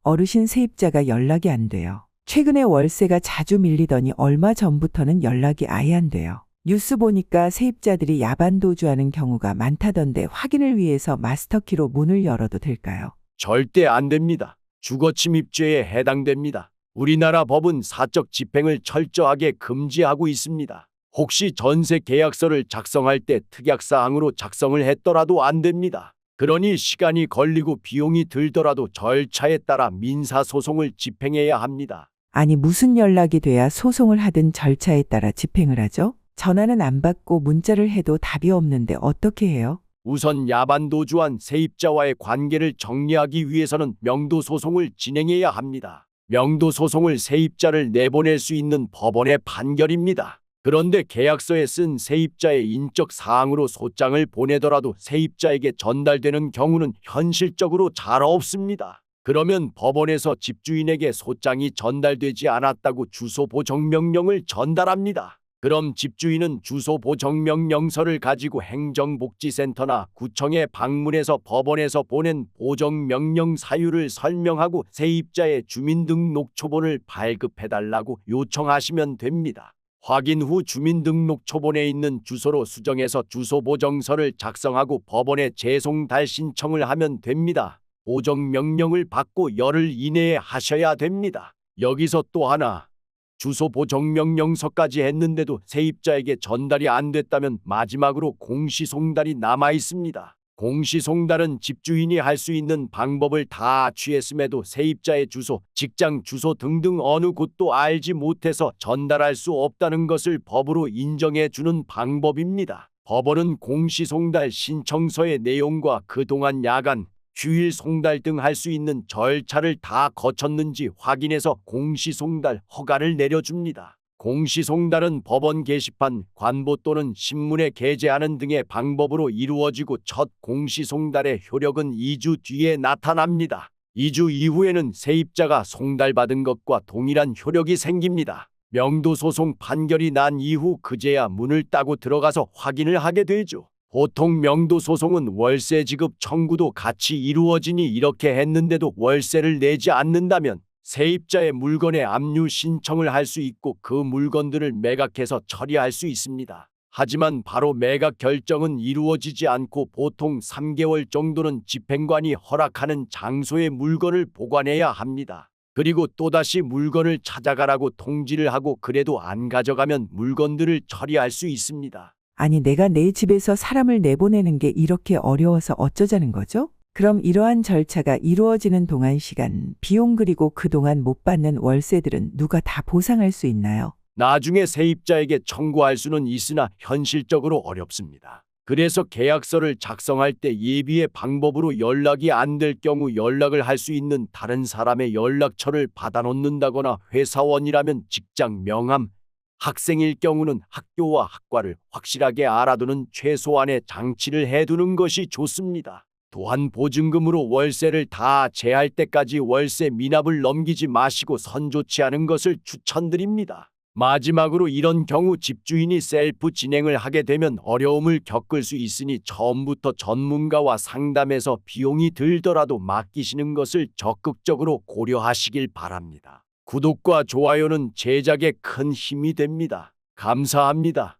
어르신 세입자가 연락이 안 돼요. 최근에 월세가 자주 밀리더니 얼마 전부터는 연락이 아예 안 돼요. 뉴스 보니까 세입자들이 야반 도주하는 경우가 많다던데 확인을 위해서 마스터키로 문을 열어도 될까요? 절대 안 됩니다. 주거침입죄에 해당됩니다. 우리나라 법은 사적 집행을 철저하게 금지하고 있습니다. 혹시 전세 계약서를 작성할 때 특약사항으로 작성을 했더라도 안 됩니다. 그러니 시간이 걸리고 비용이 들더라도 절차에 따라 민사소송을 집행해야 합니다. 아니 무슨 연락이 돼야 소송을 하든 절차에 따라 집행을 하죠? 전화는 안 받고 문자를 해도 답이 없는데 어떻게 해요? 우선 야반 도주한 세입자와의 관계를 정리하기 위해서는 명도소송을 진행해야 합니다. 명도소송을 세입자를 내보낼 수 있는 법원의 판결입니다. 그런데 계약서에 쓴 세입자의 인적 사항으로 소장을 보내더라도 세입자에게 전달되는 경우는 현실적으로 잘 없습니다. 그러면 법원에서 집주인에게 소장이 전달되지 않았다고 주소 보정 명령을 전달합니다. 그럼 집주인은 주소 보정 명령서를 가지고 행정복지센터나 구청에 방문해서 법원에서 보낸 보정 명령 사유를 설명하고 세입자의 주민등록초본을 발급해달라고 요청하시면 됩니다. 확인 후 주민등록초본에 있는 주소로 수정해서 주소보정서를 작성하고 법원에 재송달 신청을 하면 됩니다. 보정명령을 받고 열흘 이내에 하셔야 됩니다. 여기서 또 하나, 주소보정명령서까지 했는데도 세입자에게 전달이 안 됐다면 마지막으로 공시송달이 남아 있습니다. 공시송달은 집주인이 할 수 있는 방법을 다 취했음에도 세입자의 주소, 직장 주소 등등 어느 곳도 알지 못해서 전달할 수 없다는 것을 법으로 인정해 주는 방법입니다. 법원은 공시송달 신청서의 내용과 그동안 야간, 휴일 송달 등 할 수 있는 절차를 다 거쳤는지 확인해서 공시송달 허가를 내려줍니다. 공시송달은 법원 게시판, 관보 또는 신문에 게재하는 등의 방법으로 이루어지고 첫 공시송달의 효력은 2주 뒤에 나타납니다. 2주 이후에는 세입자가 송달받은 것과 동일한 효력이 생깁니다. 명도소송 판결이 난 이후 그제야 문을 따고 들어가서 확인을 하게 되죠. 보통 명도소송은 월세 지급 청구도 같이 이루어지니 이렇게 했는데도 월세를 내지 않는다면 세입자의 물건에 압류 신청을 할 수 있고 그 물건들을 매각해서 처리할 수 있습니다. 하지만 바로 매각 결정은 이루어지지 않고 보통 3개월 정도는 집행관이 허락하는 장소에 물건을 보관해야 합니다. 그리고 또다시 물건을 찾아가라고 통지를 하고 그래도 안 가져가면 물건들을 처리할 수 있습니다. 아니 내가 내 집에서 사람을 내보내는 게 이렇게 어려워서 어쩌자는 거죠? 그럼 이러한 절차가 이루어지는 동안 시간, 비용 그리고 그동안 못 받는 월세들은 누가 다 보상할 수 있나요? 나중에 세입자에게 청구할 수는 있으나 현실적으로 어렵습니다. 그래서 계약서를 작성할 때 예비의 방법으로 연락이 안 될 경우 연락을 할 수 있는 다른 사람의 연락처를 받아놓는다거나 회사원이라면 직장 명함, 학생일 경우는 학교와 학과를 확실하게 알아두는 최소한의 장치를 해두는 것이 좋습니다. 또한 보증금으로 월세를 다 제할 때까지 월세 미납을 넘기지 마시고 선조치 않은 것을 추천드립니다. 마지막으로 이런 경우 집주인이 셀프 진행을 하게 되면 어려움을 겪을 수 있으니 처음부터 전문가와 상담해서 비용이 들더라도 맡기시는 것을 적극적으로 고려하시길 바랍니다. 구독과 좋아요는 제작에 큰 힘이 됩니다. 감사합니다.